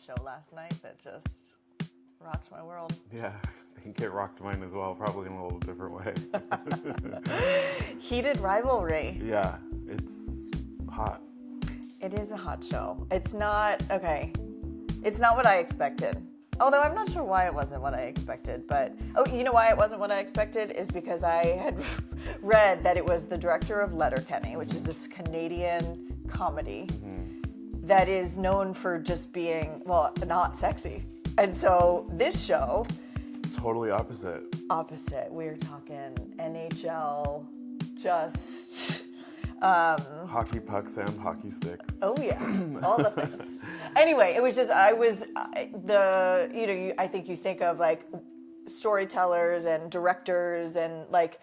show last night that just rocked my world. Yeah, I think it rocked mine as well, probably in a little different way. Heated rivalry. Yeah, it's hot. It is a hot show. It's not, okay, it's not what I expected. Although I'm not sure why it wasn't what I expected, but, oh, you know why it wasn't what I expected? Is because I had read that it was the director of Letterkenny, which is this Canadian comedy that is known for just being, well, not sexy. And so this show... Totally opposite. Opposite. We're talking NHL, just... hockey pucks and hockey sticks. Oh yeah, all the things. Anyway, it was just, I think you think of like storytellers and directors and like,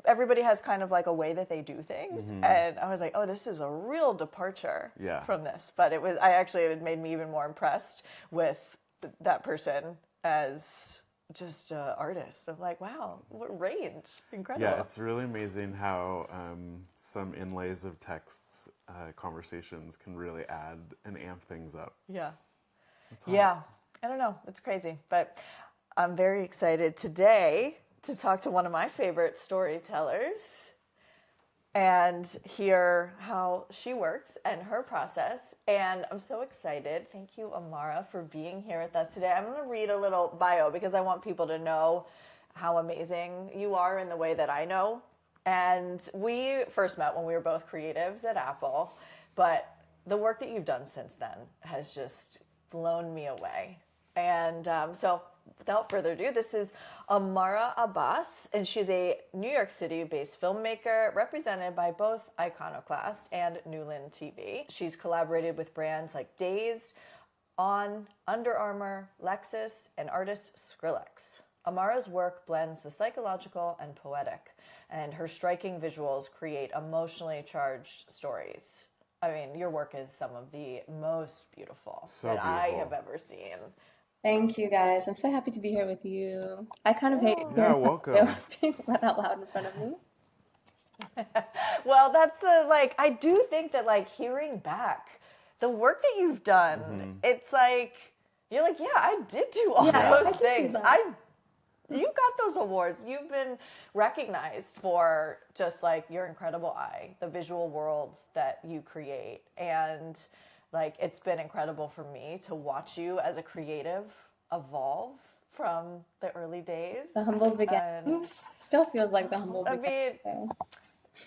everybody has kind of like a way that they do things. And I was like, oh, this is a real departure from this. But it made me even more impressed with that person as just an artist. I'm like, wow, what range, incredible. Yeah, it's really amazing how some inlays of texts, conversations can really add and amp things up. Yeah. Yeah, I don't know, it's crazy. But I'm very excited today to talk to one of my favorite storytellers and hear how she works and her process. And I'm so excited. Thank you, Amara, for being here with us today. I'm going to read a little bio because I want people to know how amazing you are in the way that I know. And we first met when we were both creatives at Apple, but the work that you've done since then has just blown me away. And so without further ado, this is Amara Abbas, and she's a New York City-based filmmaker represented by both Iconoclast and Newland TV. She's collaborated with brands like Dazed, On, Under Armour, Lexus, and artist Skrillex. Amara's work blends the psychological and poetic, and her striking visuals create emotionally charged stories. I mean, your work is some of the most beautiful I have ever seen. Thank you, guys. I'm so happy to be here with you. I kind of hate welcome. being read out loud in front of me. Well, that's I do think that hearing back the work that you've done, it's like, you're like, yeah, I did do all those things. You got those awards. You've been recognized for just your incredible eye, the visual worlds that you create. And it's been incredible for me to watch you as a creative evolve from the early days. The humble beginnings still feels like the humble beginnings.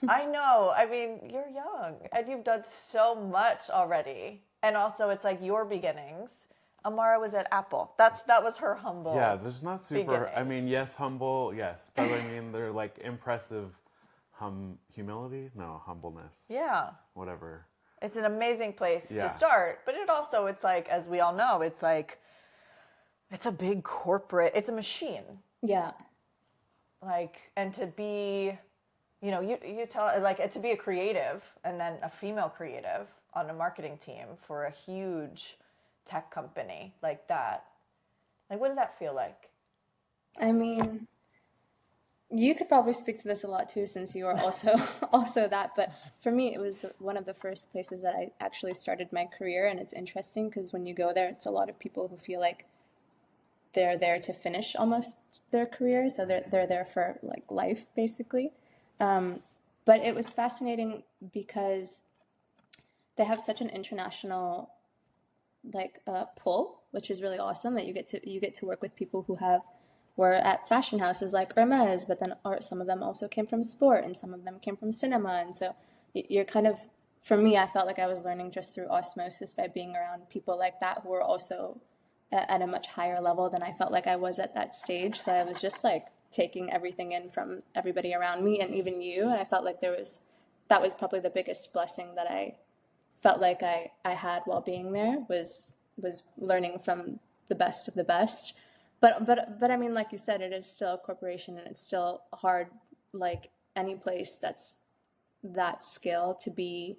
I know. I mean, you're young and you've done so much already. And also it's your beginnings. Amara was at Apple. That was her humble. Yeah, there's not super, beginning. I mean, yes, humble, yes. But I mean, they're impressive humility? No, humbleness. Yeah. Whatever. It's an amazing place to start, but it also, it's as we all know, it's it's a big corporate, it's a machine. Yeah. And to be, you tell, to be a creative and then a female creative on a marketing team for a huge tech company like that, what did that feel like? I mean, you could probably speak to this a lot too, since you are also that. But for me, it was one of the first places that I actually started my career, and it's interesting because when you go there, it's a lot of people who feel like they're there to finish almost their career, so they're there for life basically. But it was fascinating because they have such an international pull, which is really awesome that you get to work with people who were at fashion houses like Hermes, but then some of them also came from sport and some of them came from cinema. And so you're kind of, for me, I felt like I was learning just through osmosis by being around people like that who were also at a much higher level than I felt like I was at that stage. So I was just taking everything in from everybody around me and even you. And I felt like that was probably the biggest blessing that I felt like I had while being there was learning from the best of the best. But I mean, like you said, it is still a corporation and it's still hard, any place that's that skill, to be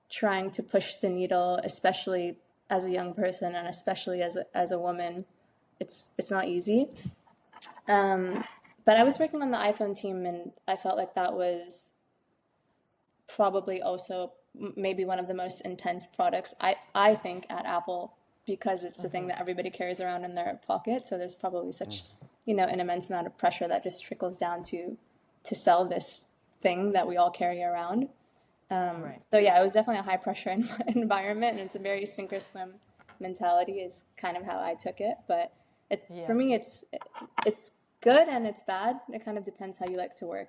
trying to push the needle, especially as a young person and especially as a woman. It's not easy. But I was working on the iPhone team and I felt like that was probably also maybe one of the most intense products I think at Apple because it's the thing that everybody carries around in their pocket. So there's probably such, an immense amount of pressure that just trickles down to sell this thing that we all carry around. Right. So yeah, it was definitely a high pressure environment, and it's a very sink or swim mentality is kind of how I took it. But for me, it's good and it's bad. It kind of depends how you like to work,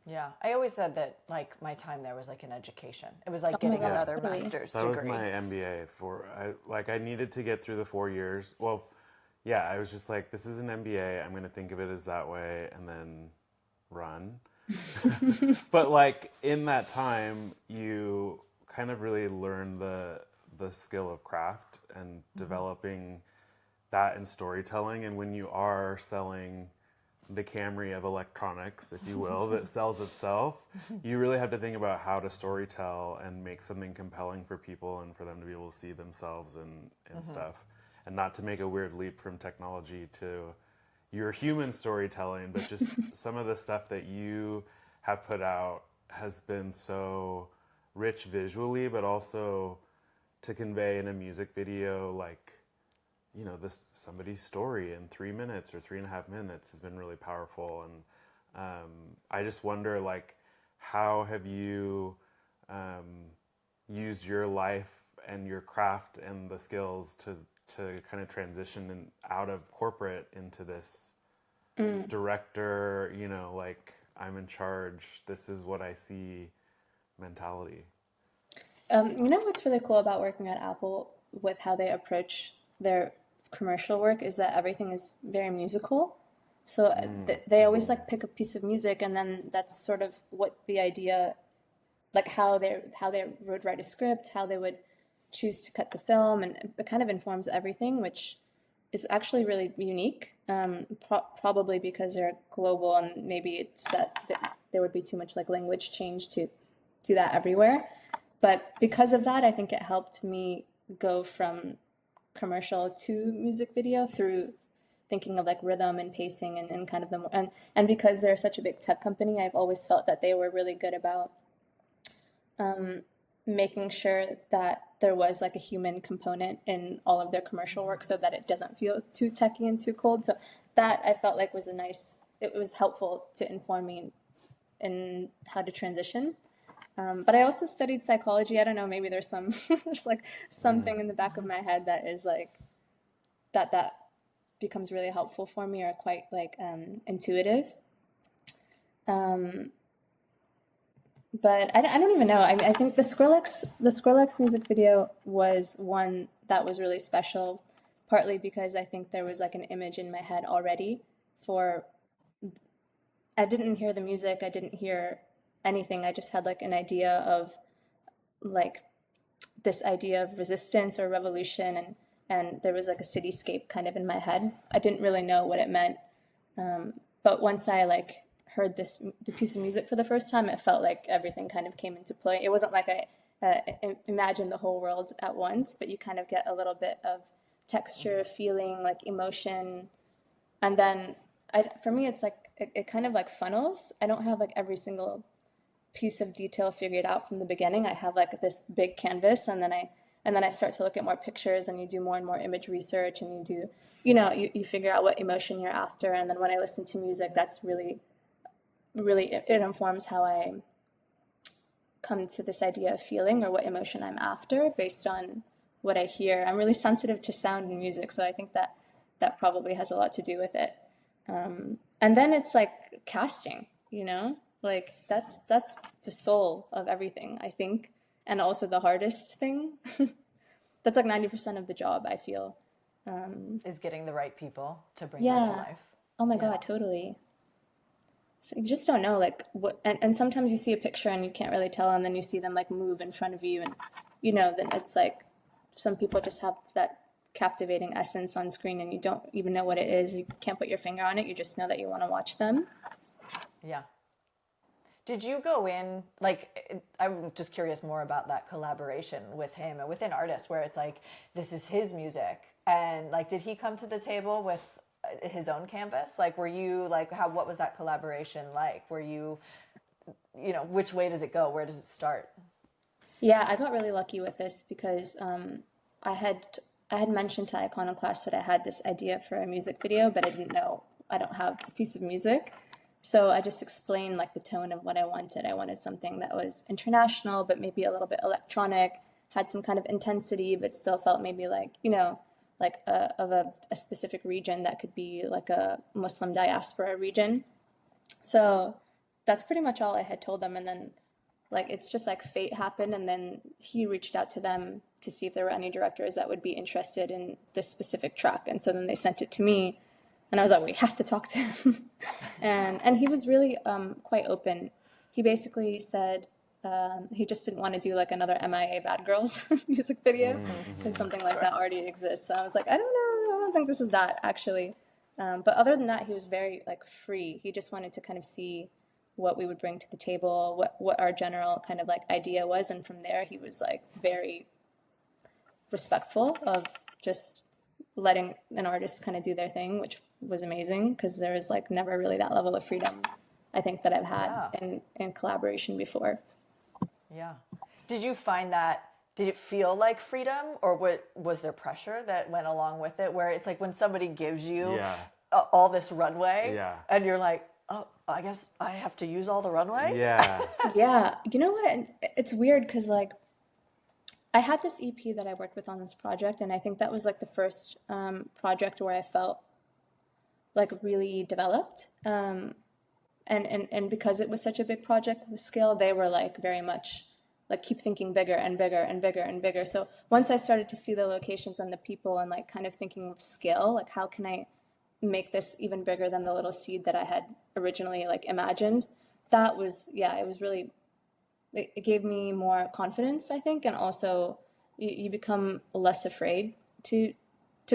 Yeah, I always said that like my time there was like an education. It was like getting another totally. master's That degree. was my MBA I needed to get through the 4 years. Well, yeah, I was just like, this is an MBA. I'm going to think of it as that way and then run. But like in that time, you kind of really learn the skill of craft and developing that in storytelling. And when you are selling the Camry of electronics, if you will, that sells itself, you really have to think about how to storytell and make something compelling for people and for them to be able to see themselves and stuff. And not to make a weird leap from technology to your human storytelling, but just some of the stuff that you have put out has been so rich visually, but also to convey in a music video, like, this somebody's story in 3 minutes or 3.5 minutes has been really powerful. And I just wonder, like, how have you used your life and your craft and the skills to kind of transition out of corporate into this director, like, I'm in charge, this is what I see mentality? What's really cool about working at Apple with how they approach their commercial work is that everything is very musical. So they always like pick a piece of music, and then that's sort of what the idea, like how they would write a script, how they would choose to cut the film, and it kind of informs everything, which is actually really unique. Probably because they're global, and maybe it's that there would be too much like language change to do that everywhere. But because of that, I think it helped me go from commercial to music video through thinking of like rhythm and pacing and kind of and because they're such a big tech company, I've always felt that they were really good about making sure that there was like a human component in all of their commercial work so that it doesn't feel too techy and too cold. So that I felt like was it was helpful to inform me in how to transition. But I also studied psychology. I don't know, maybe there's there's like something in the back of my head that is like, that becomes really helpful for me, or quite like intuitive. But I don't even know. I think the Skrillex music video was one that was really special, partly because I think there was like an image in my head already I didn't hear the music, I didn't hear anything. I just had like an idea of like this idea of resistance or revolution, and there was like a cityscape kind of in my head. I didn't really know what it meant, but once I like heard the piece of music for the first time, it felt like everything kind of came into play. It wasn't like I imagined the whole world at once, but you kind of get a little bit of texture, feeling, like emotion, and then for me it's like it kind of like funnels. I don't have like every single piece of detail figured out from the beginning. I have like this big canvas, and then I start to look at more pictures, and you do more and more image research, and you do, you figure out what emotion you're after. And then when I listen to music, that's really it informs how I come to this idea of feeling or what emotion I'm after based on what I hear. I'm really sensitive to sound and music, so I think that probably has a lot to do with it. And then it's like casting, like that's the soul of everything, I think, and also the hardest thing. That's like 90% of the job, I feel. Is getting the right people to bring that to life. Oh my God, totally. So you just don't know like what, and sometimes you see a picture and you can't really tell, and then you see them like move in front of you, and then it's like some people just have that captivating essence on screen, and you don't even know what it is. You can't put your finger on it. You just know that you want to watch them. Yeah. Did you go in, like, I'm just curious more about that collaboration with him and with an artist where it's like, this is his music. And like, did he come to the table with his own canvas? Like, were you like, what was that collaboration like? Were you, which way does it go? Where does it start? Yeah, I got really lucky with this because I had mentioned to Iconoclast that I had this idea for a music video, but I didn't know, I don't have the piece of music. So I just explained like the tone of what I wanted. I wanted something that was international, but maybe a little bit electronic, had some kind of intensity, but still felt maybe like, you know, like a specific region that could be like a Muslim diaspora region. So that's pretty much all I had told them. And then like it's just like fate happened, and then he reached out to them to see if there were any directors that would be interested in this specific track. And so then they sent it to me, and I was like, we have to talk to him. And he was really quite open. He basically said he just didn't want to do like another MIA Bad Girls music video, because something like that already exists. So I was like, I don't think this is that actually. But other than that, he was very like free. He just wanted to kind of see what we would bring to the table, what our general kind of like idea was. And from there, he was like very respectful of just letting an artist kind of do their thing, which was amazing, because there was like never really that level of freedom I think that I've had in collaboration before. Yeah. Did you find that, did it feel like freedom, or was there pressure that went along with it, where it's like when somebody gives you all this runway and you're like, oh, I guess I have to use all the runway? Yeah. Yeah. You know what? It's weird because like I had this EP that I worked with on this project, and I think that was like the first project where I felt like really developed. And because it was such a big project with scale, they were like very much like keep thinking bigger and bigger and bigger and bigger. So once I started to see the locations and the people and like kind of thinking of scale, like how can I make this even bigger than the little seed that I had originally like imagined, that was, it was really, it gave me more confidence, I think. And also you become less afraid to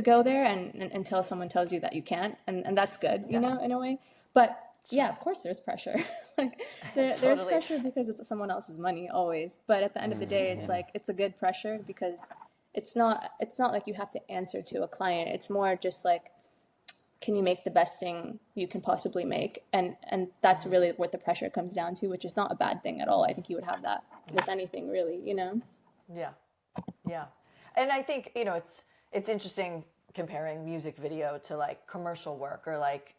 go there and until someone tells you that you can't. And that's good, you know, in a way. But yeah, of course there's pressure. Like there's pressure because it's someone else's money always. But at the end of the day, it's like, it's a good pressure because it's not like you have to answer to a client. It's more just like, can you make the best thing you can possibly make? And that's really what the pressure comes down to, which is not a bad thing at all. I think you would have that with anything really, you know? Yeah. Yeah. And I think, you know, it's interesting comparing music video to like commercial work or like,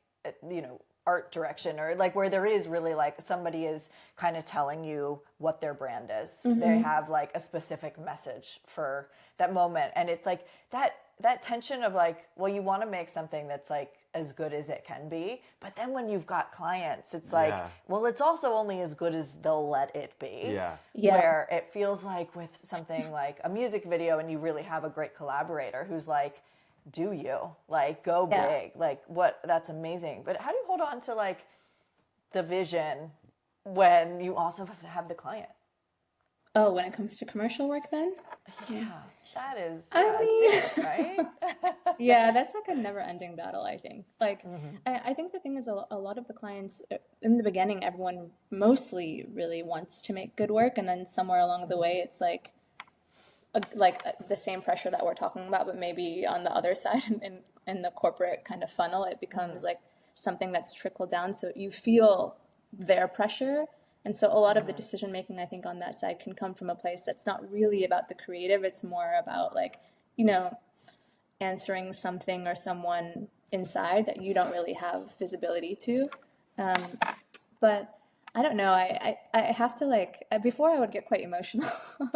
you know, art direction, or like where there is really like somebody is kind of telling you what their brand is. Mm-hmm. They have like a specific message for that moment. And it's like that tension of like, well, you want to make something that's like as good as it can be. But then when you've got clients, it's like, well, it's also only as good as they'll let it be. Yeah. Where it feels like with something like a music video and you really have a great collaborator who's like, do you like go big, like what, that's amazing. But how do you hold on to like the vision when you also have the client? Oh, when it comes to commercial work then? Yeah, that is, right? Yeah, that's like a never ending battle, I think. Like, I think the thing is a lot of the clients in the beginning, everyone mostly really wants to make good work. And then somewhere along the way, it's like the same pressure that we're talking about, but maybe on the other side in the corporate kind of funnel, it becomes like something that's trickled down. So you feel their pressure. And so a lot of the decision making, I think, on that side can come from a place that's not really about the creative. It's more about like, you know, answering something or someone inside that you don't really have visibility to. But I don't know. I have to like, before I would get quite emotional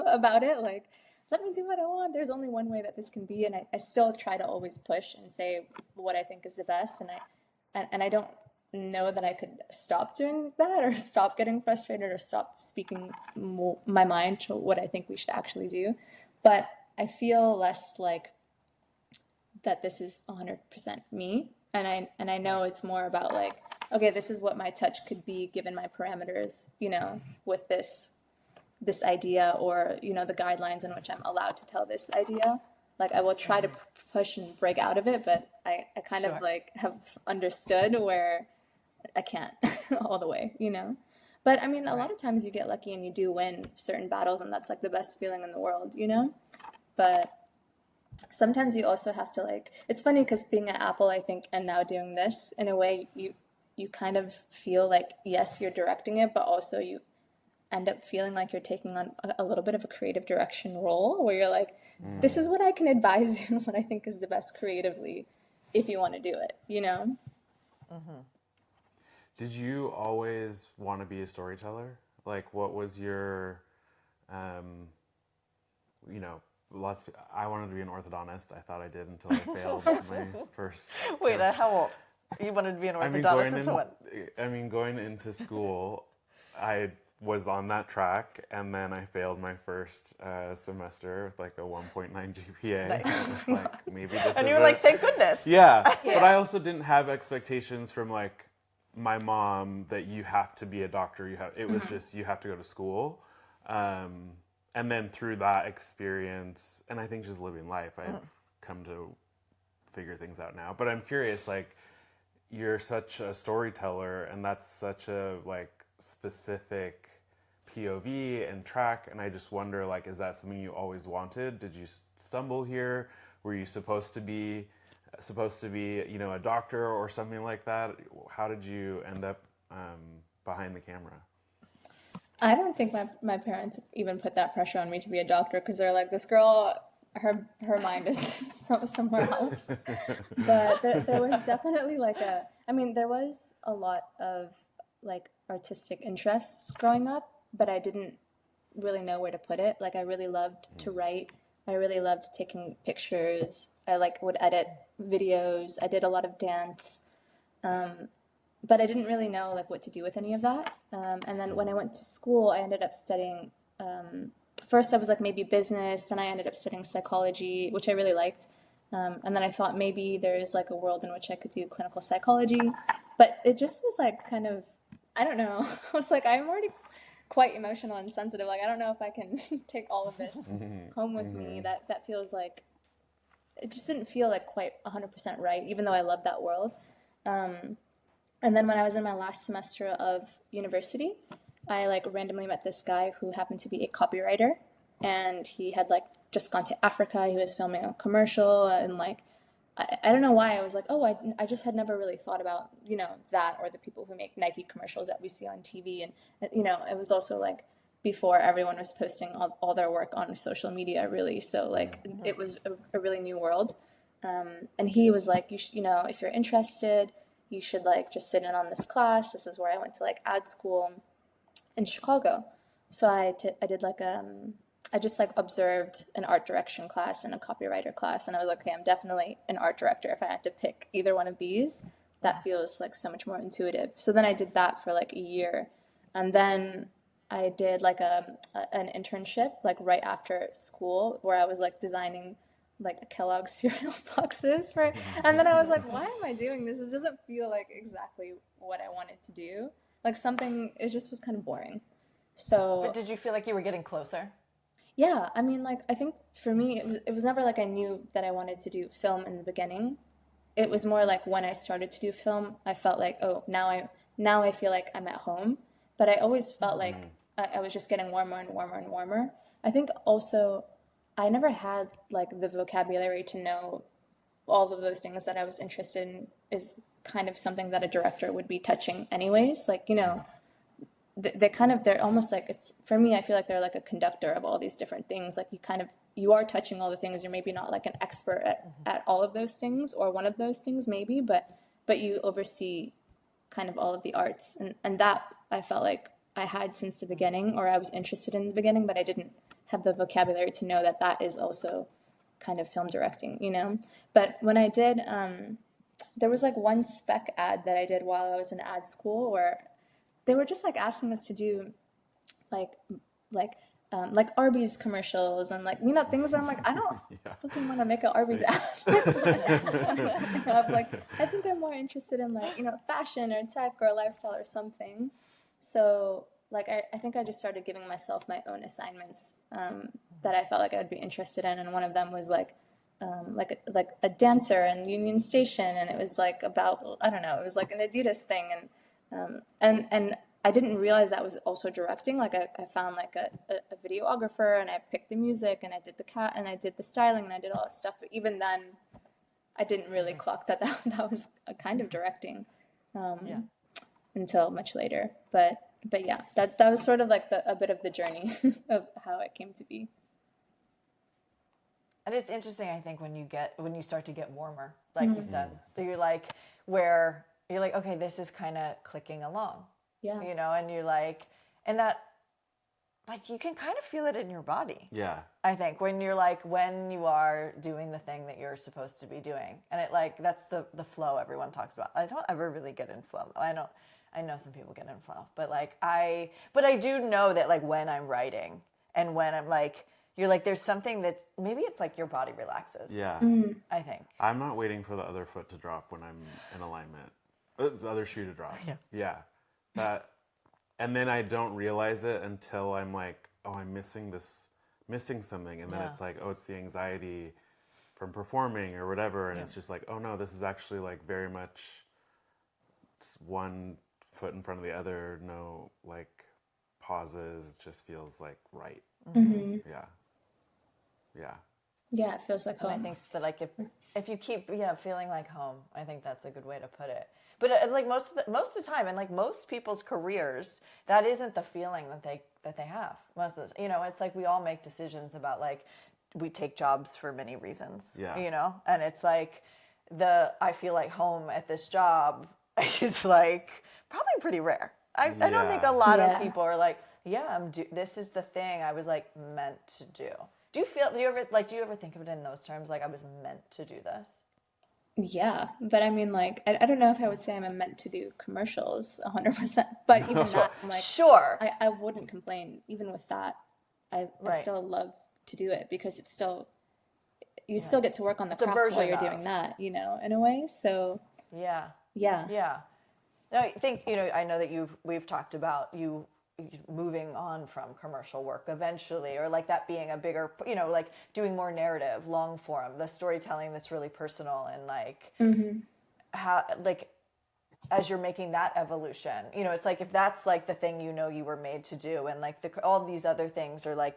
about it, like, let me do what I want. There's only one way that this can be. And I still try to always push and say what I think is the best. And I don't know that I could stop doing that or stop getting frustrated or stop speaking my mind to what I think we should actually do. But I feel less like that this is 100% me. And I know it's more about like, okay, this is what my touch could be given my parameters, you know, with this idea, or, you know, the guidelines in which I'm allowed to tell this idea. Like I will try to push and break out of it, but I kind of like have understood where I can't all the way, you know? But I mean, a lot of times you get lucky and you do win certain battles, and that's like the best feeling in the world, you know? But sometimes you also have to like, it's funny because being at Apple, I think, and now doing this, in a way, you kind of feel like, yes, you're directing it, but also end up feeling like you're taking on a little bit of a creative direction role where you're like, this is what I can advise you, what I think is the best creatively if you want to do it, you know? Did you always want to be a storyteller? Like, what was your, you know, I wanted to be an orthodontist. I thought I did until I failed my first. Wait, how old? You wanted to be an orthodontist until what? I mean, going into school, I was on that track, and then I failed my first semester with like a 1.9 GPA. Nice. I was like, maybe this And is you were it. like, thank goodness. Yeah, but I also didn't have expectations from like my mom that you have to be a doctor. It was just you have to go to school, and then through that experience, and I think just living life, I've come to figure things out now. But I'm curious, like, you're such a storyteller, and that's such a like specific POV and track, and I just wonder, like, is that something you always wanted? Did you stumble here? Were you supposed to be, you know, a doctor or something like that? How did you end up behind the camera? I don't think my parents even put that pressure on me to be a doctor because they're like, this girl, her mind is somewhere else. But there was definitely like there was a lot of like artistic interests growing up, but I didn't really know where to put it. Like I really loved to write. I really loved taking pictures. I like would edit videos. I did a lot of dance. But I didn't really know like what to do with any of that. And then when I went to school, I ended up studying, first I was like maybe business, then I ended up studying psychology, which I really liked. And then I thought maybe there's like a world in which I could do clinical psychology. But it just was like kind of, I don't know. I was like, I'm already quite emotional and sensitive. Like, I don't know if I can take all of this home with me. That feels like, it just didn't feel like quite 100% right, even though I love that world. And then when I was in my last semester of university, I like randomly met this guy who happened to be a copywriter, and he had like just gone to Africa. He was filming a commercial, and like, I don't know why I was like, oh, I just had never really thought about, you know, that or the people who make Nike commercials that we see on TV. And, you know, it was also like before everyone was posting all their work on social media, really. So like it was a really new world. And he was like, you know, if you're interested, you should like just sit in on this class. This is where I went to like ad school in Chicago. So I did like I just like observed an art direction class and a copywriter class, and I was like, okay, I'm definitely an art director. If I had to pick either one of these, that feels like so much more intuitive. So then I did that for like a year, and then I did like an internship like right after school where I was like designing like Kellogg's cereal boxes, right? And then I was like, why am I doing this? This doesn't feel like exactly what I wanted to do. Like it just was kind of boring. So, But did you feel like you were getting closer? yeah, I mean, like, I think for me, it was never like I knew that I wanted to do film in the beginning. It was more like when I started to do film, I felt like, oh, now I feel like I'm at home. But I always felt like I was just getting warmer and warmer and warmer. I think also I never had like the vocabulary to know all of those things that I was interested in is kind of something that a director would be touching anyways. Like, you know, they're almost like, it's, for me, I feel like they're like a conductor of all these different things. Like you are touching all the things. You're maybe not like an expert at all of those things or one of those things maybe, but you oversee kind of all of the arts. And that I felt like I had since the beginning, or I was interested in the beginning, but I didn't have the vocabulary to know that that is also kind of film directing, you know? But when I did, there was like one spec ad that I did while I was in ad school where they were just like asking us to do like Arby's commercials and like, you know, things that I'm like, I don't fucking want to make an Arby's ad. Like, I think I'm more interested in like, you know, fashion or tech or lifestyle or something. So like, I think I just started giving myself my own assignments that I felt like I'd be interested in. And one of them was like a dancer in Union Station. And it was like about, I don't know, it was like an Adidas thing. And I didn't realize that was also directing. Like I found like a videographer, and I picked the music, and I did I did the styling, and I did all this stuff. But even then, I didn't really clock that was a kind of directing. until much later. But yeah, that was sort of like a bit of the journey of how it came to be. And it's interesting, I think, when you start to get warmer, like you said, you're like, where you're like, okay, this is kind of clicking along, Yeah. and you're like, and that, like, you can kind of feel it in your body. Yeah. I think when you are doing the thing that you're supposed to be doing, and it, like, that's the flow everyone talks about. I don't ever really get in flow. I know some people get in flow, but I do know that, like, when I'm writing and when I'm like, you're like, there's something that maybe it's like your body relaxes. Yeah. I think. I'm not waiting for the other foot to drop when I'm in alignment. The other shoe to drop. Yeah. That, and then I don't realize it until I'm like, oh, I'm missing something. And then it's like, oh, it's the anxiety from performing or whatever. And it's just like, oh no, this is actually like very much one foot in front of the other. No, like, pauses. It just feels like right. Yeah. Yeah. Yeah, it feels like home. And I think that, like, if you keep feeling like home, I think that's a good way to put it. But it's like most of the time, and like most people's careers, that isn't the feeling that they have most of the, it's like we all make decisions about, like, we take jobs for many reasons. And it's like I feel like home at this job is like probably pretty rare. I don't think a lot of people are like, this is the thing I was like meant to do. Do you ever think of it in those terms? Like, I was meant to do this? Yeah, but I mean, like, I don't know if I would say I'm meant to do commercials 100%, but even that, I'm like, sure, I wouldn't complain. Even with that, I still love to do it because it's still, you still get to work on the craft while you're doing that, in a way. So yeah. yeah. No, I think, I know that we've talked about you moving on from commercial work eventually, or like that being a bigger, like doing more narrative, long form, the storytelling that's really personal, and like how, like, as you're making that evolution, it's like, if that's like the thing you were made to do, and like all these other things are like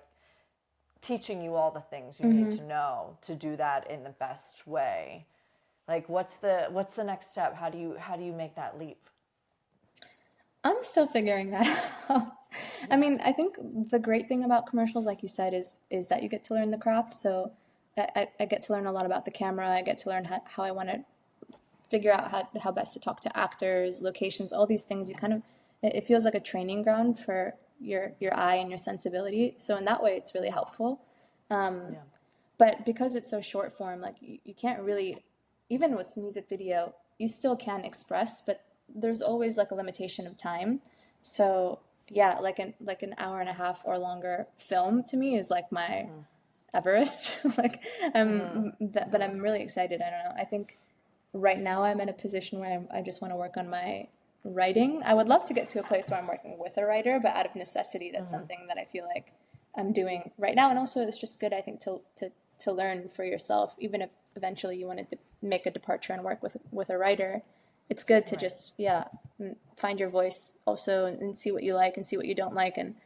teaching you all the things you need to know to do that in the best way. Like, what's the next step? How do you make that leap? I'm still figuring that out. I mean, I think the great thing about commercials, like you said, is that you get to learn the craft. So I get to learn a lot about the camera. I get to learn how I want to figure out how best to talk to actors, locations, all these things. You kind of, it feels like a training ground for your eye and your sensibility. So in that way, it's really helpful. But because it's so short form, like you can't really, even with music video, you still can express, but there's always like a limitation of time. So yeah, like an hour and a half or longer film to me is like my Everest. Like but I'm really excited. I don't know. I think right now I'm in a position where I just want to work on my writing. I would love to get to a place where I'm working with a writer, but out of necessity, that's something that I feel like I'm doing right now. And also it's just good, I think, to learn for yourself, even if eventually you wanted to make a departure and work with a writer. It's good to just, find your voice also, and see what you like and see what you don't like. And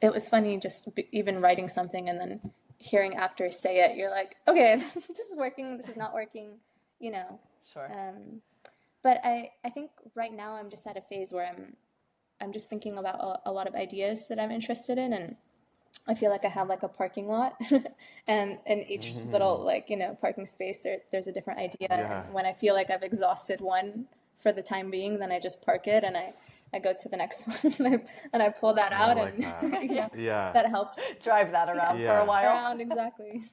it was funny just even writing something and then hearing actors say it. You're like, okay, this is working, this is not working, Sure. But I think right now I'm just at a phase where I'm just thinking about a lot of ideas that I'm interested in, and I feel like I have like a parking lot, and in each little parking space there's a different idea. Yeah. And when I feel like I've exhausted one for the time being, then I just park it and I go to the next one and I pull that out, like and that. that helps. Drive that around for a while. Around, exactly.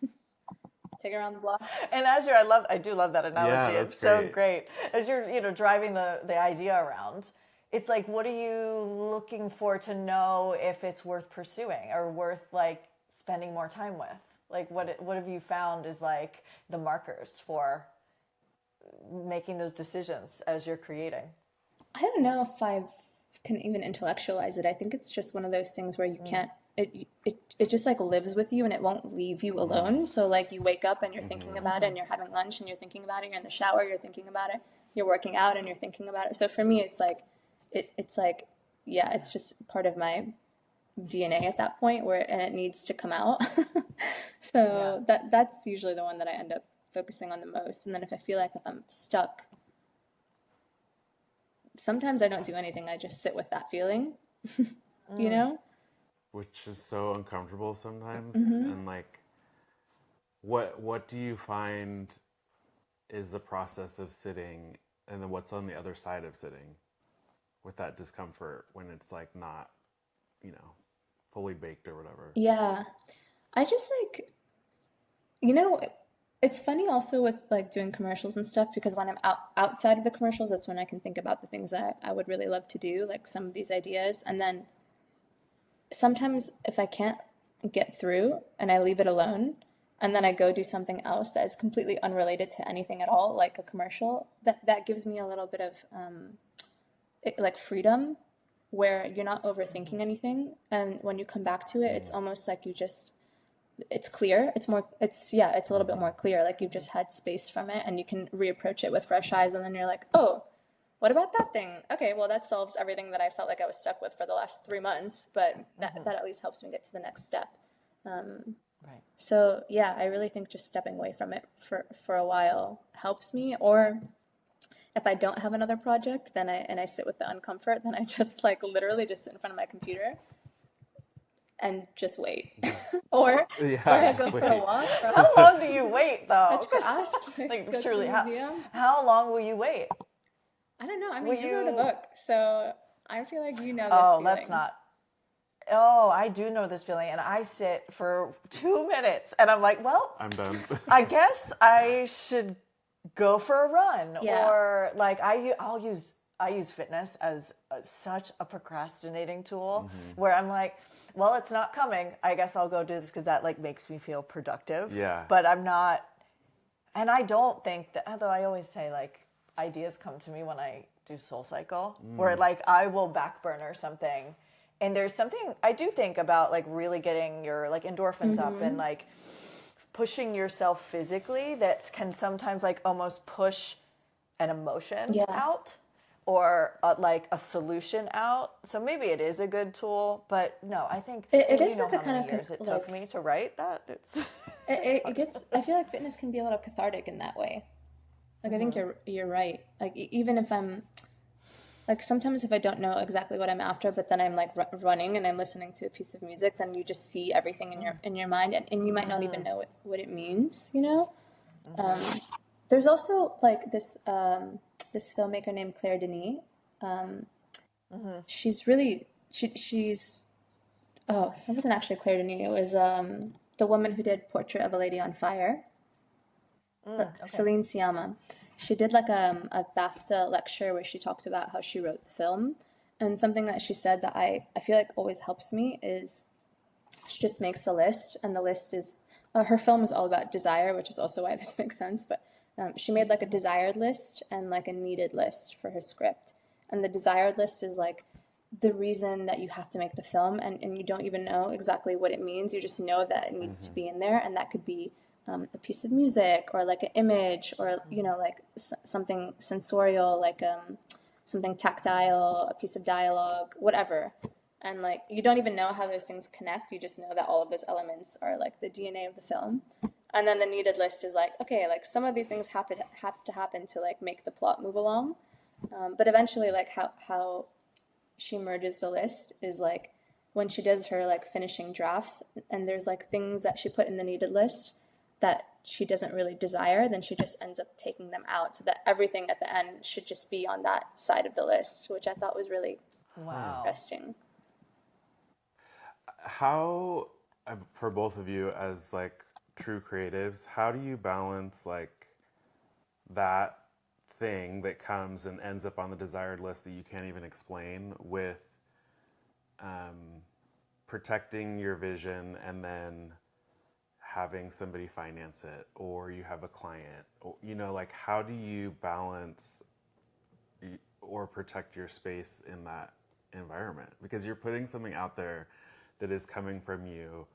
Take it around the block. And as I do love that analogy. Yeah, that's it's so great. great. As you're driving the idea around, it's like, what are you looking for to know if it's worth pursuing or worth like spending more time with? Like, what have you found is like the markers for making those decisions as you're creating? I don't know if I can even intellectualize it. I think it's just one of those things where you can't. It just like lives with you and it won't leave you alone. So like you wake up and you're thinking about it, and you're having lunch and you're thinking about it. You're in the shower, you're thinking about it. You're working out and you're thinking about it. So for me, it's like. It's like, it's just part of my DNA at that point and it needs to come out. So that's usually the one that I end up focusing on the most. And then if I feel like if I'm stuck, sometimes I don't do anything. I just sit with that feeling, you know? Which is so uncomfortable sometimes. Mm-hmm. And like, what do you find is the process of sitting, and then what's on the other side of sitting with that discomfort when it's like not, you know, fully baked or whatever? Yeah. I just like, you know, it's funny also with like doing commercials and stuff because when I'm outside of the commercials, that's when I can think about the things that I would really love to do, like some of these ideas. And then sometimes if I can't get through and I leave it alone and then I go do something else that is completely unrelated to anything at all, like a commercial, that gives me a little bit of like freedom where you're not overthinking anything. And when you come back to it, it's almost like you just, it's clear. It's more, it's, yeah, it's a little bit more clear. Like you've just had space from it and you can reapproach it with fresh eyes. And then you're like, oh, what about that thing? Okay, well, that solves everything that I felt like I was stuck with for the last 3 months, but that at least helps me get to the next step. Right. So yeah, I really think just stepping away from it for a while helps me. Or if I don't have another project, then I sit with the uncomfort, then I just like literally just sit in front of my computer and just wait. or Yeah, or I just go for wait. a walk. Or How long do you wait I though? try to ask, Like go to truly, the museum. how long will you wait? I don't know. I Will mean, you wrote a you? book, so I feel like you know this Oh, feeling. that's not. Oh, I do know this feeling, and I sit for 2 minutes, and I'm like, well, I'm done. I guess I should go for a run, Yeah. or like I use fitness as such a procrastinating tool, where I'm like, well, it's not coming. I guess I'll go do this because that like makes me feel productive. Yeah. But I'm not, and I don't think that. Although I always say like ideas come to me when I do Soul Cycle, where like I will back burner something. And there's something I do think about like really getting your like endorphins up and like pushing yourself physically that can sometimes like almost push an emotion Yeah. out or like a solution out. So maybe it is a good tool, but no, I think It you is know like a how kind many of years it took me to write that. It's it gets. I feel like fitness can be a little cathartic in that way. Like I think you're right. Like even if I'm like sometimes if I don't know exactly what I'm after, but then I'm like running and I'm listening to a piece of music, then you just see everything in your mind, and you might not even know what it means. You know. Um, there's also like this filmmaker named Claire Denis. She's really she's oh, it wasn't actually Claire Denis. It was the woman who did Portrait of a Lady on Fire, okay. Celine Sciamma. She did like a BAFTA lecture where she talks about how she wrote the film. And something that she said that I feel like always helps me is she just makes a list. And the list is, her film is all about desire, which is also why this makes sense. But she made like a desired list and like a needed list for her script. And the desired list is like the reason that you have to make the film, and you don't even know exactly what it means. You just know that it needs to be in there, and that could be a piece of music or like an image or you know like something sensorial, like something tactile, a piece of dialogue, whatever. And like you don't even know how those things connect. You just know that all of those elements are like the DNA of the film. And then the needed list is like, okay, like some of these things have to happen to like make the plot move along. But eventually, like how she merges the list is like when she does her like finishing drafts and there's like things that she put in the needed list that she doesn't really desire, then she just ends up taking them out so that everything at the end should just be on that side of the list, which I thought was really interesting. How, for both of you as like true creatives, how do you balance like that thing that comes and ends up on the desired list that you can't even explain with protecting your vision and then having somebody finance it, or you have a client, or, you know, like how do you balance or protect your space in that environment? Because you're putting something out there that is coming from you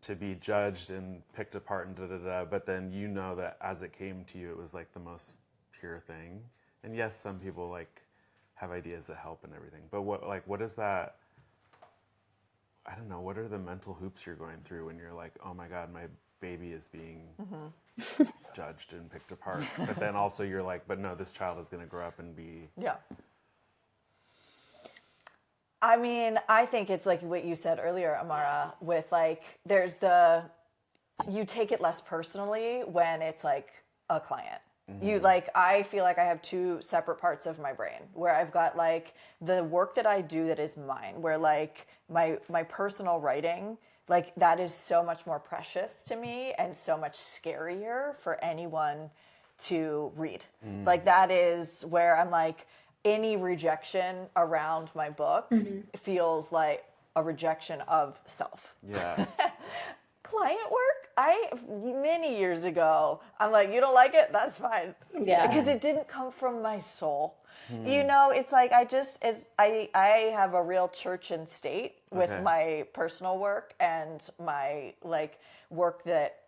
to be judged and picked apart and da-da-da, but then you know that as it came to you, it was like the most pure thing. And yes, some people like have ideas that help and everything, but what is that? I don't know, what are the mental hoops you're going through when you're like, oh my God, my baby is being judged and picked apart. But then also you're like, but no, this child is going to grow up and be I mean, I think it's like what you said earlier, Amara, with like, you take it less personally when it's like a client. You like, I feel like I have two separate parts of my brain where I've got like the work that I do that is mine, where like my personal writing, like that is so much more precious to me and so much scarier for anyone to read. Like that is where I'm like, any rejection around my book feels like a rejection of self. Yeah. Client work, many years ago, I'm like, you don't like it? That's fine. Yeah. Because it didn't come from my soul. You know, it's like I have a real church and state with Okay. my personal work and my like work that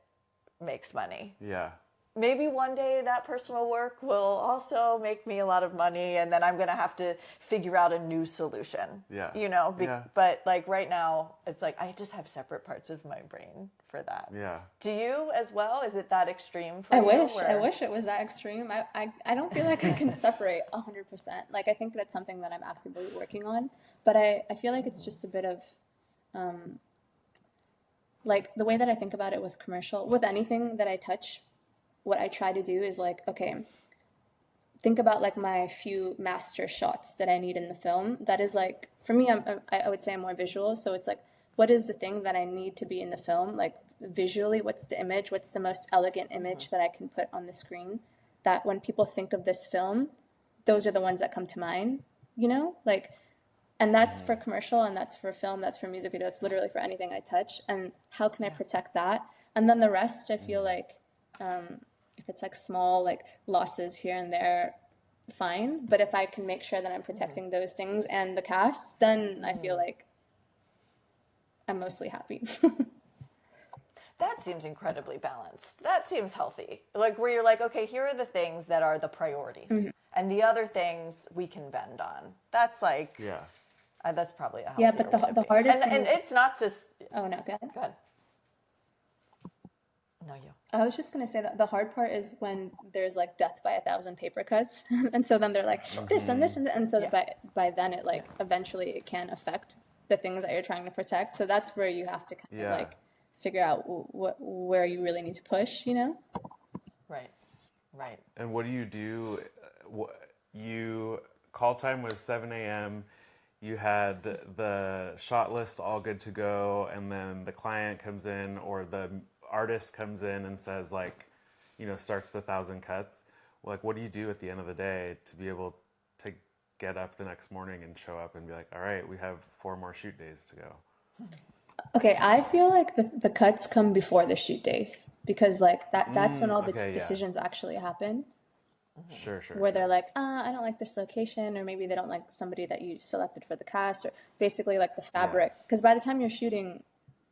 makes money. Yeah. Maybe one day that personal work will also make me a lot of money, and then I'm going to have to figure out a new solution. Yeah. You know, Yeah. but like right now, it's like I just have separate parts of my brain for that. Yeah. Do you as well? Is it that extreme for I you? I wish it was that extreme. I don't feel like I can separate 100%. Like, I think that's something that I'm actively working on, but I feel like it's just a bit of, like the way that I think about it with commercial, with anything that I touch, what I try to do is like, okay, think about like my few master shots that I need in the film. That is like, for me, I would say I'm more visual. So it's like, what is the thing that I need to be in the film? Like visually, what's the image? What's the most elegant image that I can put on the screen? That when people think of this film, those are the ones that come to mind, you know? Like, and that's for commercial, and that's for film, that's for music video, it's literally for anything I touch. And how can I protect that? And then the rest, I feel like, if it's like small like losses here and there, fine. But if I can make sure that I'm protecting those things and the cast, then I feel like I'm mostly happy. That seems incredibly balanced. That seems healthy. Like where you're like, okay, here are the things that are the priorities, and the other things we can bend on. That's like, Yeah. That's probably a healthy. Yeah, but the hardest thing and is, it's not just. oh no, go ahead. Go ahead. No, you. I was just gonna say that the hard part is when there's like death by 1,000 paper cuts, and so then they're like this and this and so by then it like eventually it can affect the things that you're trying to protect. So that's where you have to kind of like figure out where you really need to push, you know? Right. And what do you do? You call time was 7 a.m. You had the shot list all good to go, and then the client comes in or the artist comes in and says like, you know, starts the 1,000 cuts. Like, what do you do at the end of the day to be able to get up the next morning and show up and be like, all right, we have 4 more shoot days to go? Okay, I feel like the cuts come before the shoot days because like that's when all the decisions actually happen. Sure. Where they're like, I don't like this location, or maybe they don't like somebody that you selected for the cast, or basically like the fabric. Because by the time you're shooting,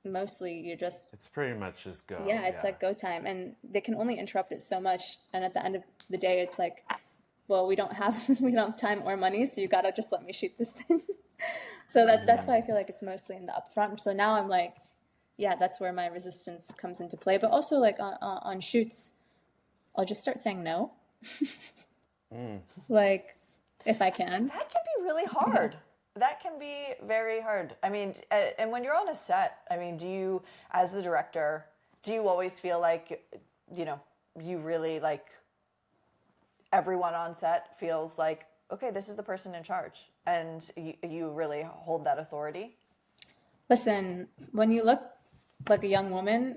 mostly you're just, it's pretty much just go. Yeah, it's like go time, and they can only interrupt it so much. And at the end of the day, it's like, well, we don't have time or money, so you gotta just let me shoot this thing. So that's why I feel like it's mostly in the upfront. So now I'm like, yeah, that's where my resistance comes into play. But also like on shoots, I'll just start saying no. Like if I can. That can be really hard. That can be very hard. I mean, and when you're on a set, I mean, do you, as the director, do you always feel like, you know, you really like everyone on set feels like, okay, this is the person in charge, and you really hold that authority? Listen, when you look like a young woman,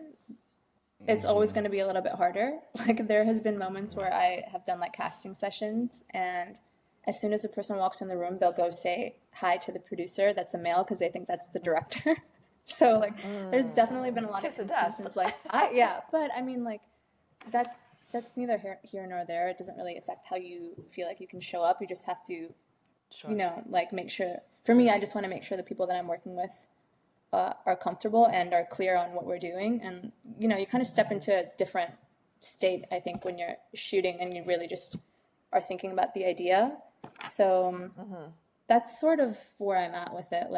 it's always going to be a little bit harder. Like there has been moments where I have done like casting sessions, and as soon as a person walks in the room, they'll go say hi to the producer that's a male because they think that's the director. So like there's definitely been a lot of instances like but I mean like that's neither here nor there. It doesn't really affect how you feel like you can show up. You just have to you know, like make sure, for me, I just want to make sure the people that I'm working with are comfortable and are clear on what we're doing. And, you know, you kind of step into a different state, I think, when you're shooting and you really just are thinking about the idea. So that's sort of where I'm at with it.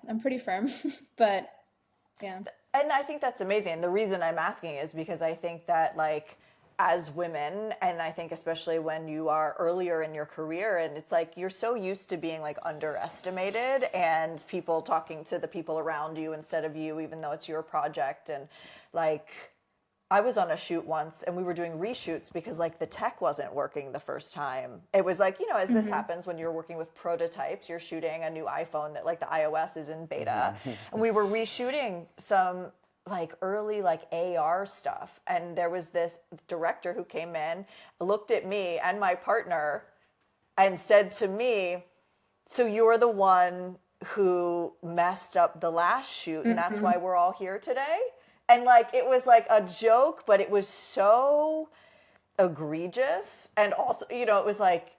I'm pretty firm, but yeah. And I think that's amazing. The reason I'm asking is because I think that like as women, and I think especially when you are earlier in your career, and it's like you're so used to being like underestimated and people talking to the people around you instead of you, even though it's your project. And like I was on a shoot once and we were doing reshoots because like the tech wasn't working the first time. It was like, you know, as this happens when you're working with prototypes, you're shooting a new iPhone that like the iOS is in beta. And we were reshooting some like early like AR stuff, and there was this director who came in, looked at me and my partner and said to me, so you're the one who messed up the last shoot and that's why we're all here today? And like it was like a joke, but it was so egregious. And also, you know, it was like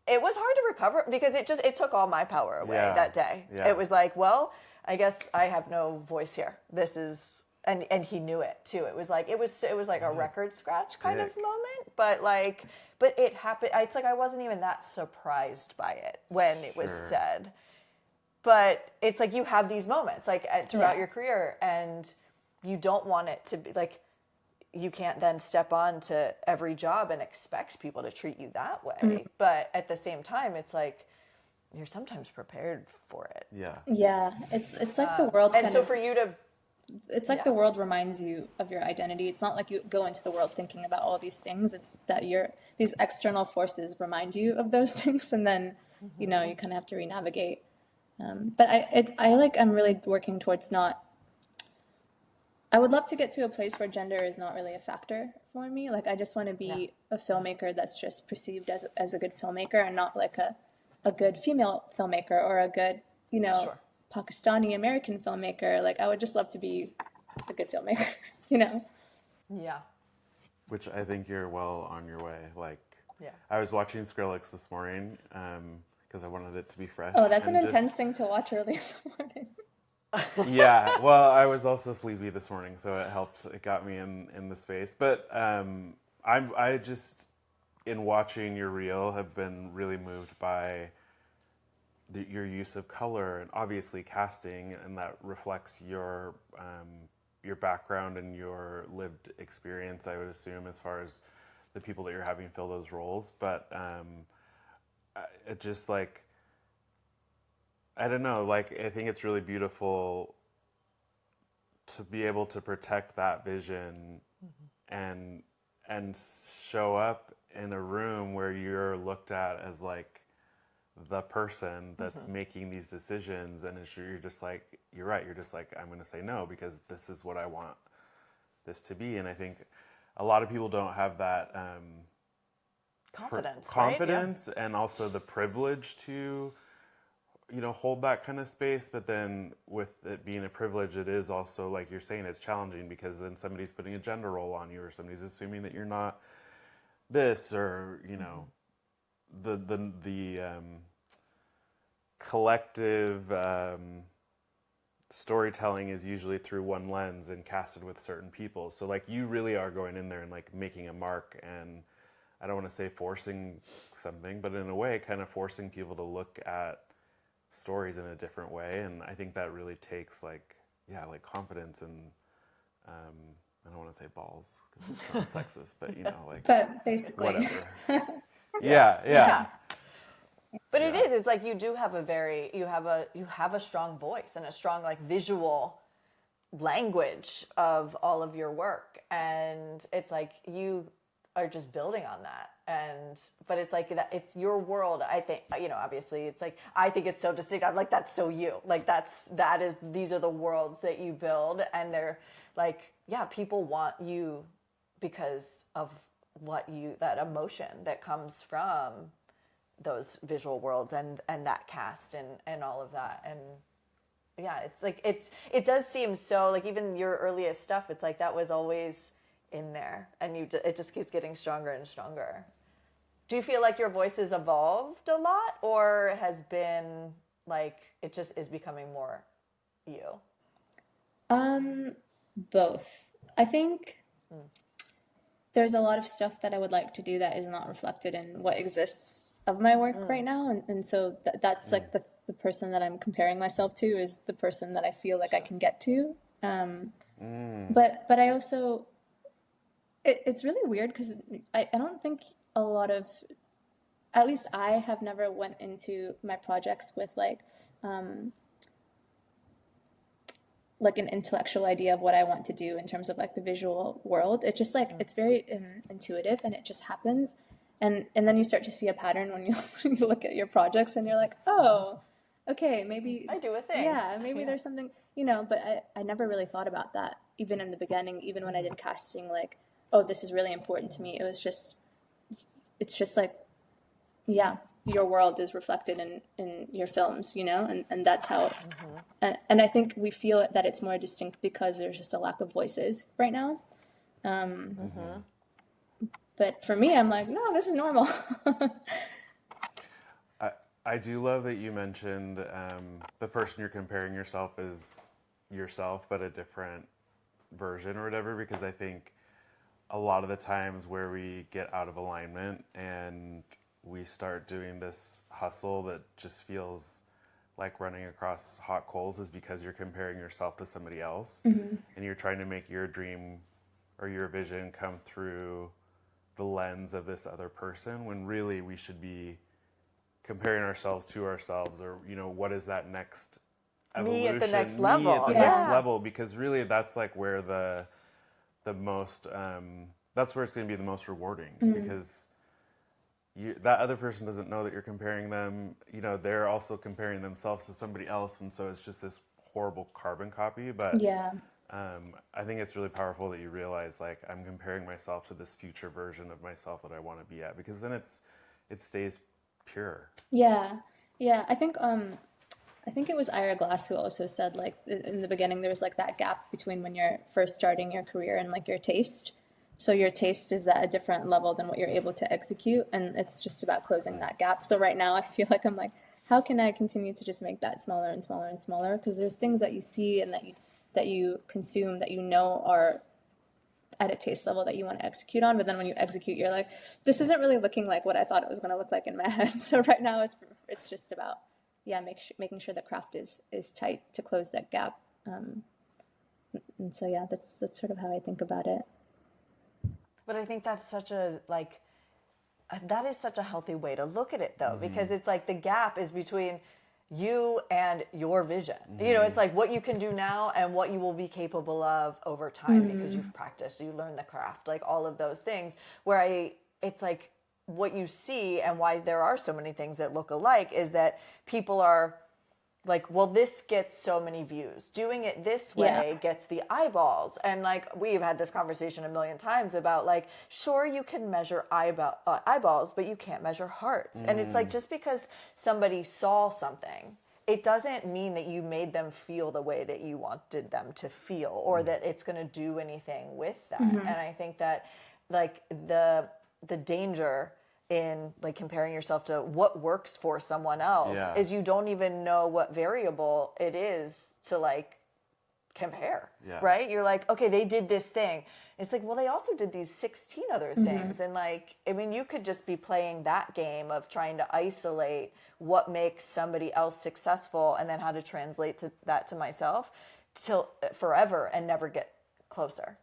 it was hard to recover because it took all my power away that day. It was like, well, I guess I have no voice here. This is, and he knew it too. It was like a record scratch kind of moment, but it happened. It's like I wasn't even that surprised by it when it was said. But it's like you have these moments like throughout your career, and you don't want it to be like you can't then step on to every job and expect people to treat you that way. But at the same time, it's like you're sometimes prepared for it. Yeah, it's like the world and so for you to it's like the world reminds you of your identity. It's not like you go into the world thinking about all these things. It's that these external forces remind you of those things, and then you know you kind of have to re-navigate. But I'm really working towards not. I would love to get to a place where gender is not really a factor for me. Like I just want to be a filmmaker that's just perceived as a good filmmaker, and not like a good female filmmaker or a good, you know, Pakistani American filmmaker. Like I would just love to be a good filmmaker, you know? Yeah. Which I think you're well on your way. Like, I was watching Skrillex this morning because I wanted it to be fresh. Oh, that's an intense thing to watch early in the morning. Yeah, well, I was also sleepy this morning, so it helped. It got me in the space. But I just, in watching your reel, have been really moved by your use of color and obviously casting, and that reflects your background and your lived experience, I would assume, as far as the people that you're having fill those roles. But it just like, I don't know, like I think it's really beautiful to be able to protect that vision and show up in a room where you're looked at as like the person that's making these decisions, and you're just like, you're right, you're just like, I'm going to say no because this is what I want this to be. And I think a lot of people don't have that confidence right? And also the privilege to, you know, hold that kind of space. But then with it being a privilege, it is also, like you're saying, it's challenging because then somebody's putting a gender role on you, or somebody's assuming that you're not this, or, you know, the collective storytelling is usually through one lens and casted with certain people. So like you really are going in there and like making a mark, and I don't want to say forcing something, but in a way kind of forcing people to look at stories in a different way. And I think that really takes like confidence and I don't want to say balls because it's not sexist, but you know, like, but basically whatever. yeah. But it is. It's like you do have you have a strong voice and a strong like visual language of all of your work, and it's like you are just building on that. But it's like that. It's your world. I think, you know. Obviously, it's like I think it's so distinct. I'm like, that's so you. Like these are the worlds that you build, and they're like, people want you because of that emotion that comes from those visual worlds and that cast and all of that. And it's like it does seem so, like even your earliest stuff, it's like that was always in there, and it just keeps getting stronger and stronger. Do you feel like your voice has evolved a lot, or has been like it just is becoming more you? Both. I think there's a lot of stuff that I would like to do that is not reflected in what exists of my work right now, and so that's like the person that I'm comparing myself to is the person that I feel like I can get to. But I also It's really weird because I don't think a lot of, at least I have never went into my projects with like an intellectual idea of what I want to do in terms of like the visual world. It's just like it's very intuitive and it just happens. And then you start to see a pattern when you when you look at your projects and you're like, oh, okay, maybe I do a thing. yeah, maybe Yeah. there's something, but I never really thought about that even in the beginning, even when I did casting, like, oh, this is really important to me. It's just like, yeah, your world is reflected in your films, and that's how, and I think we feel that it's more distinct because there's just a lack of voices right now. But for me, I'm like, no, this is normal. I do love that you mentioned the person you're comparing yourself is yourself, but a different version or whatever, because I think a lot of the times where we get out of alignment and we start doing this hustle that just feels like running across hot coals is because you're comparing yourself to somebody else, and you're trying to make your dream or your vision come through the lens of this other person, when really we should be comparing ourselves to ourselves, or what is that next evolution, Me at the next me level. at the Yeah. next level, because really that's like where the most that's where it's going to be the most rewarding, because that other person doesn't know that you're comparing them. They're also comparing themselves to somebody else, and so it's just this horrible carbon copy. But Yeah. I think it's really powerful that you realize, like, I'm comparing myself to this future version of myself that I want to be at, because then it stays pure. Yeah. Yeah. I think it was Ira Glass who also said, like, in the beginning there was like that gap between when you're first starting your career and like your taste. So your taste is at a different level than what you're able to execute, and it's just about closing that gap. So right now I feel like I'm like, how can I continue to just make that smaller and smaller and smaller? Because there's things that you see and that you consume that are at a taste level that you want to execute on, but then when you execute, you're like, this isn't really looking like what I thought it was going to look like in my head. So right now it's just about, yeah, making sure the craft is tight to close that gap. And so yeah, that's sort of how I think about it. But I think that's such a that is such a healthy way to look at it, though, because it's like the gap is between you and your vision. It's like what you can do now and what you will be capable of over time, because you've practiced, you learn the craft, like all of those things. It's like what you see, and why there are so many things that look alike is that people are like, well, this gets so many views. Doing it this way gets the eyeballs. And like, we've had this conversation a million times about like, sure, you can measure eyeballs, but you can't measure hearts. And it's like, just because somebody saw something, it doesn't mean that you made them feel the way that you wanted them to feel, or that it's going to do anything with that. And I think that like the danger in like comparing yourself to what works for someone else is you don't even know what variable it is to like compare, right? You're like, okay, they did this thing. It's like, well, they also did these 16 other things. And like, I mean, you could just be playing that game of trying to isolate what makes somebody else successful and then how to translate that to myself till forever and never get closer,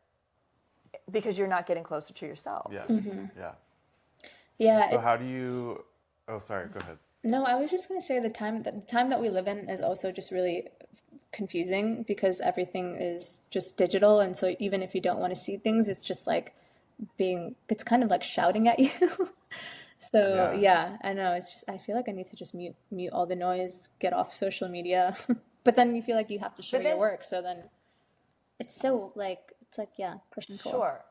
because you're not getting closer to yourself. Yeah. Yeah. So how do you? Oh, sorry. Go ahead. No, I was just going to say the time that we live in is also just really confusing because everything is just digital, and so even if you don't want to see things, it's just like it's kind of like shouting at you. So yeah, I know, it's just I feel like I need to just mute all the noise, get off social media. But then you feel like you have to show your work, so then it's like yeah, push and pull. Sure.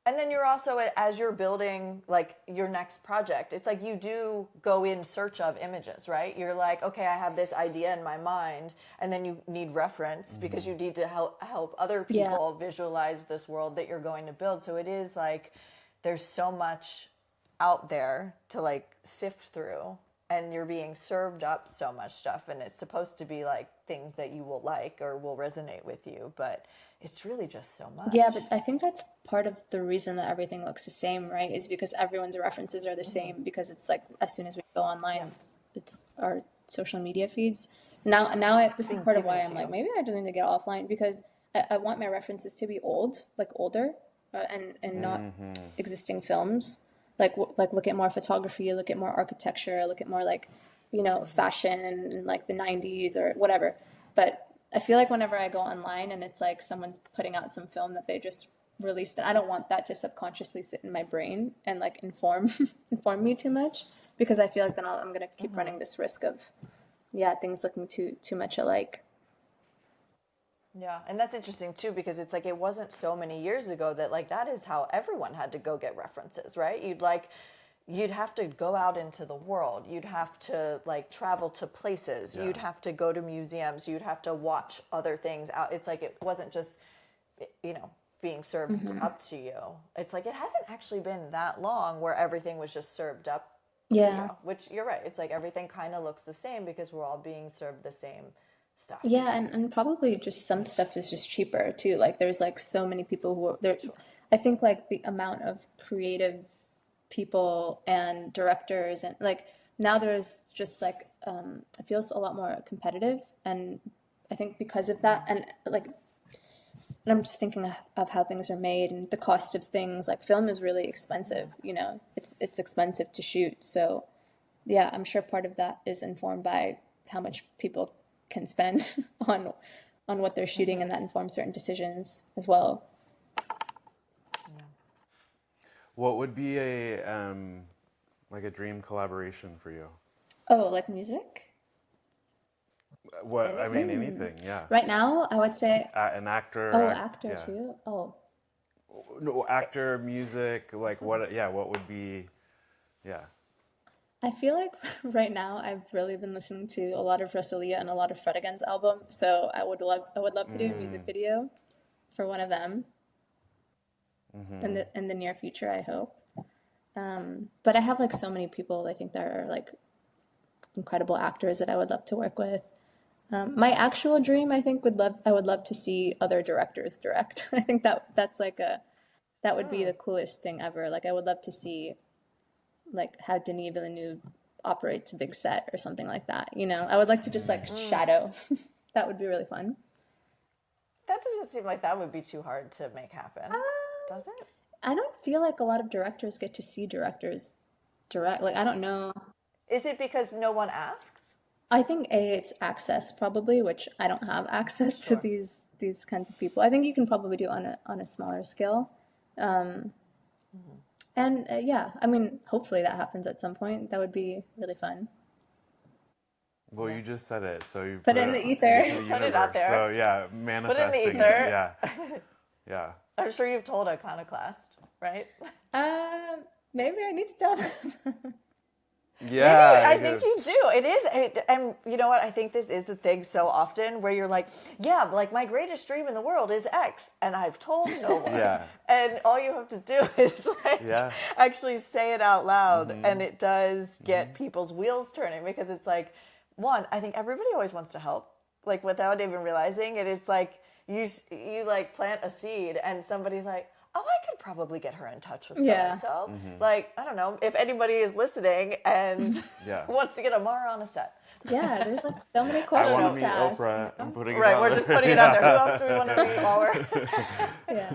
And then you're also, as you're building like your next project, it's like you do go in search of images, right? You're like, okay, I have this idea in my mind, and then you need reference because you need to help other people visualize this world that you're going to build. So it is like there's so much out there to like sift through, and you're being served up so much stuff, and it's supposed to be like things that you will like or will resonate with you, but it's really just so much. Yeah, but I think that's part of the reason that everything looks the same, right? Is because everyone's references are the same, because it's like as soon as we go online, it's our social media feeds. This is part of why I'm like, maybe I just need to get offline, because I want my references to be older. and not existing films. Like look at more photography, look at more architecture, look at more like, fashion and like the 90s or whatever. But I feel like whenever I go online and it's like someone's putting out some film that they just released, and I don't want that to subconsciously sit in my brain and like inform me too much, because I feel like then I'm gonna keep running this risk of things looking too much alike. Yeah, and that's interesting too, because it's like it wasn't so many years ago that like that is how everyone had to go get references, right? You'd have to go out into the world. You'd have to like travel to places. Yeah. You'd have to go to museums. You'd have to watch other things out. It's like it wasn't just being served up to you. It's like it hasn't actually been that long where everything was just served up to you, which you're right. It's like everything kind of looks the same because we're all being served the same stuff. Yeah, and probably just some stuff is just cheaper too. Like there's like so many people who are there. I think like the amount of creative people and directors and like now there's just like it feels a lot more competitive, and I think because of that and I'm just thinking of how things are made and the cost of things. Like film is really expensive, it's expensive to shoot. So yeah, I'm sure part of that is informed by how much people can spend on what they're shooting, and that informs certain decisions as well. What would be a like a dream collaboration for you? Oh, like music? What I mean, anything, yeah. Right now, I would say An actor. actor too. Oh, No, actor, music, like what? Yeah, what would be? Yeah. I feel like right now I've really been listening to a lot of Rosalia and a lot of Fred Again's album. So I would love to do a music video for one of them in the near future, I hope. But I have like so many people I think that are like incredible actors that I would love to work with. My actual dream, I think, I would love to see other directors direct. I think that's like that would be the coolest thing ever. Like I would love to see like how Denis Villeneuve operates a big set or something like that. I would like to just like shadow. That would be really fun. That doesn't seem like that would be too hard to make happen, does it? I don't feel like a lot of directors get to see directors direct. Like I don't know. Is it because no one asks? I think it's access probably, which I don't have access to these kinds of people. I think you can probably do on a smaller scale. And yeah, I mean, hopefully that happens at some point. That would be really fun. Well, you just said it, so you Put it in the ether. into the Put it out universe. there. So yeah, Put it in manifesting the it. ether. Yeah, yeah. I'm sure you've told Iconoclast, right? Maybe I need to tell them. Yeah, I think you do. It is, and you know what? I think this is the thing so often where you're like, yeah, like my greatest dream in the world is X, and I've told no one. Yeah. And all you have to do is like actually say it out loud, and it does get people's wheels turning, because it's like, one, I think everybody always wants to help, like without even realizing it. It's like you like plant a seed, and somebody's like, oh, I could probably get her in touch with so-and-so. Like, I don't know, if anybody is listening and wants to get Amara on a set. Yeah, there's like so many I questions want to meet to ask. Oprah. I'm putting it Right, out we're there. just putting it out there. Who else do we want to meet while we're... Yeah.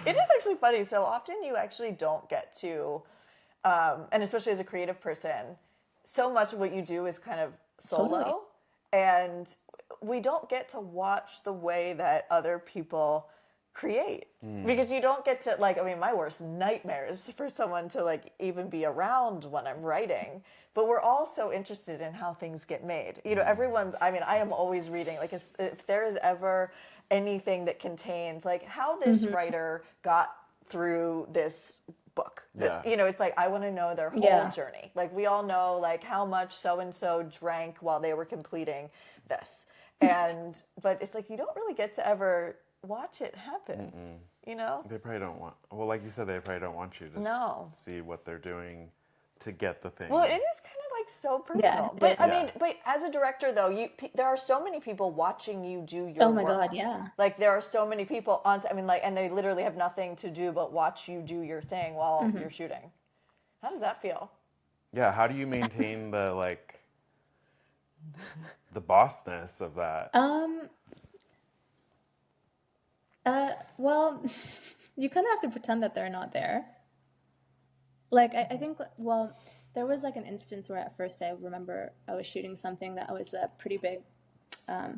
It is actually funny. So often you actually don't get to, and especially as a creative person, so much of what you do is kind of solo. Totally. And we don't get to watch the way that other people create, because you don't get to, like, I mean, my worst nightmare is for someone to like even be around when I'm writing. But we're all so interested in how things get made. I mean, I am always reading, like, if there is ever anything that contains like how this writer got through this book. It's like, I want to know their whole journey. Like, we all know like how much so and so drank while they were completing this. But it's like you don't really get to ever watch it happen. They probably don't want. Well, like you said, they probably don't want you to see what they're doing to get the thing. Well, it is kind of like so personal. But I mean, but as a director though, there are so many people watching you do your Oh my work. God, yeah. Like there are so many people on. I mean, like, and they literally have nothing to do but watch you do your thing while you're shooting. How does that feel? Yeah. How do you maintain the the bossness of that? Well, you kind of have to pretend that they're not there. Like, I think, well, there was like an instance where at first I remember I was shooting something that was a pretty big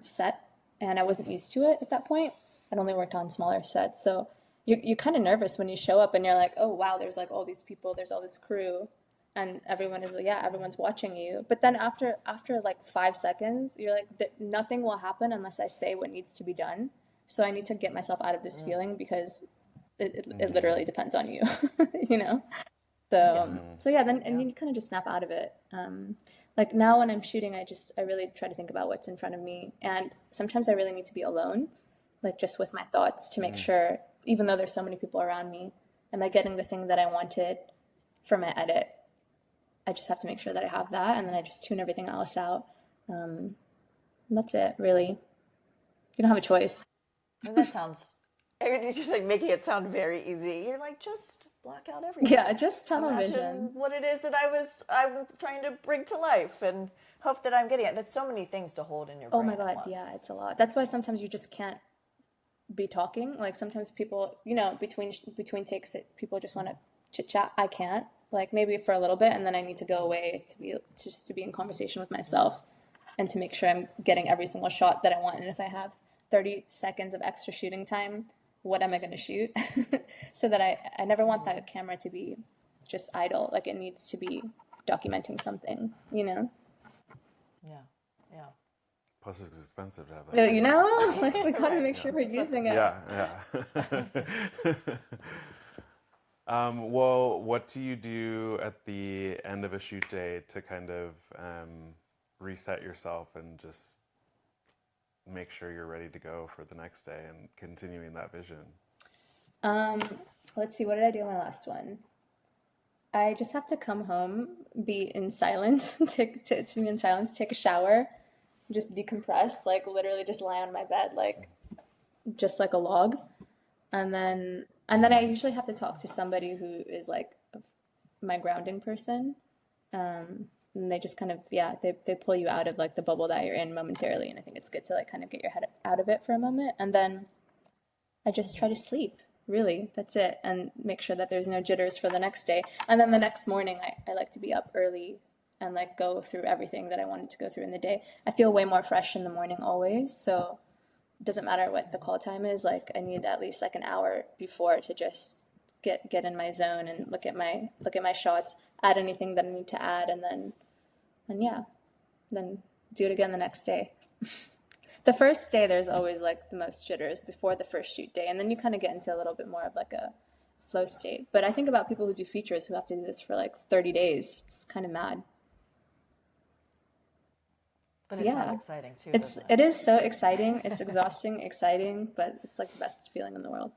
set, and I wasn't used to it at that point. I'd only worked on smaller sets. So you're kind of nervous when you show up and you're like, oh, wow, there's like all these people, there's all this crew, and everyone is like, yeah, everyone's watching you. But then after like 5 seconds, you're like, nothing will happen unless I say what needs to be done. So I need to get myself out of this feeling because it literally depends on you, you know? So yeah, then and Yeah. you kind of just snap out of it. Like now when I'm shooting, I really try to think about what's in front of me, and sometimes I really need to be alone, like just with my thoughts to make sure, even though there's so many people around me, am I getting the thing that I wanted for my edit? I just have to make sure that I have that, and then I just tune everything else out. And that's it, really. You don't have a choice. And that sounds, you're just like making it sound very easy. You're like, just block out everything. Yeah, just tunnel Imagine vision. what it is that I'm trying to bring to life and hope that I'm getting it. That's so many things to hold in your Oh brain my at God, once. yeah, it's a lot. That's why sometimes you just can't be talking. Like sometimes people, between takes, people just want to chit chat. I can't. Like maybe for a little bit, and then I need to go away to be in conversation with myself, and to make sure I'm getting every single shot that I want. And if I have 30 seconds of extra shooting time, what am I going to shoot? So that I never want that camera to be just idle. Like it needs to be documenting something, you know? Yeah, yeah. Plus, it's expensive to have No, that camera. like we gotta Right. make sure we're using it. Yeah, yeah. Well, what do you do at the end of a shoot day to kind of reset yourself and just make sure you're ready to go for the next day and continuing that vision? Um, let's see, what did I do on my last one? I just have to come home, be in silence, to be in silence, take a shower, just decompress, like literally just lie on my bed, like just like a log. And then I usually have to talk to somebody who is like my grounding person. And they just kind of, yeah, they pull you out of like the bubble that you're in momentarily. And I think it's good to like kind of get your head out of it for a moment. And then I just try to sleep. Really, that's it. And make sure that there's no jitters for the next day. And then the next morning, I like to be up early and like go through everything that I wanted to go through in the day. I feel way more fresh in the morning always. So it doesn't matter what the call time is. Like I need at least like an hour before to just get in my zone and look at my shots, add anything that I need to add, and yeah, then do it again the next day. The first day, there's always like the most jitters before the first shoot day, and then you kind of get into a little bit more of like a flow state. But I think about people who do features who have to do this for like 30 days. It's kind of mad. But it sounds Yeah, exciting too, it's doesn't it? it is so exciting. It's exhausting, exciting, but it's like the best feeling in the world.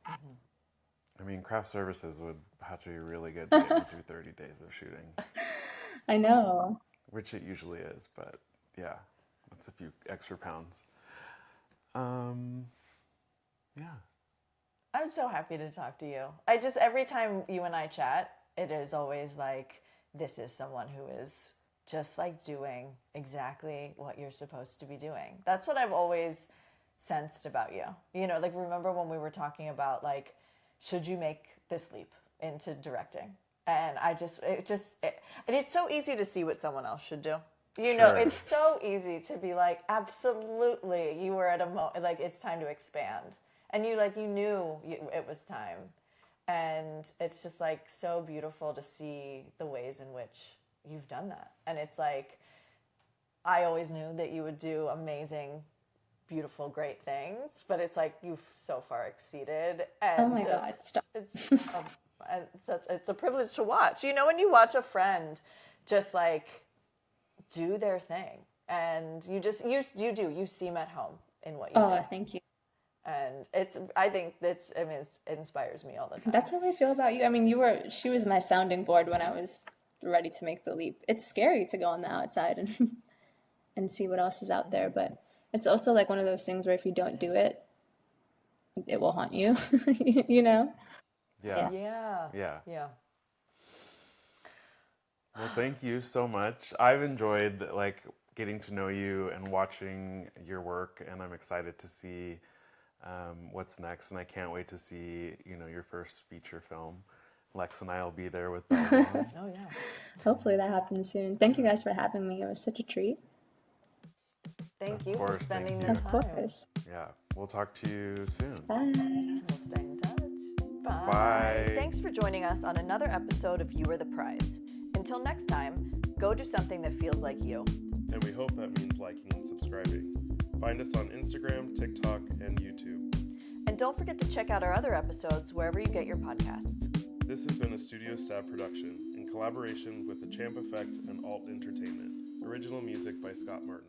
I mean, craft services would have to be really good to get you through 30 days of shooting, I know. which it usually is, but yeah, that's a few extra pounds. Um, yeah. I'm so happy to talk to you. I just, every time you and I chat, it is always like, this is someone who is just like doing exactly what you're supposed to be doing. That's what I've always sensed about you. You know, like remember when we were talking about like, should you make this leap into directing? And and it's so easy to see what someone else should do. You know, Sure. it's so easy to be like, absolutely, you were at a moment, like it's time to expand. And you knew it was time. And it's just like so beautiful to see the ways in which you've done that. And it's like, I always knew that you would do amazing, beautiful, great things, but it's like you've so far exceeded, Oh and my God, stop. it's a privilege to watch. You know, when you watch a friend just like do their thing, and you seem at home in what you do, Oh, thank you. and it inspires me all the time. That's how I feel about you. I mean, she was my sounding board when I was ready to make the leap. It's scary to go on the outside and and see what else is out there, but it's also like one of those things where if you don't do it, it will haunt you, you know? Yeah. Yeah. Yeah, Yeah. yeah. Well, thank you so much. I've enjoyed like getting to know you and watching your work, and I'm excited to see what's next, and I can't wait to see, your first feature film. Lex and I will be there with Belmont. Oh, yeah. Hopefully that happens soon. Thank you guys for having me. It was such a treat. Thank you Of for course, spending thank the you. Of time. course. Yeah, we'll talk to you soon. Bye. We'll stay in touch. Bye. Bye. Thanks for joining us on another episode of You Are the Prize. Until next time, go do something that feels like you. And we hope that means liking and subscribing. Find us on Instagram, TikTok, and YouTube. And don't forget to check out our other episodes wherever you get your podcasts. This has been a Studio Stab production in collaboration with the Champ Effect and Alt Entertainment. Original music by Scott Martin.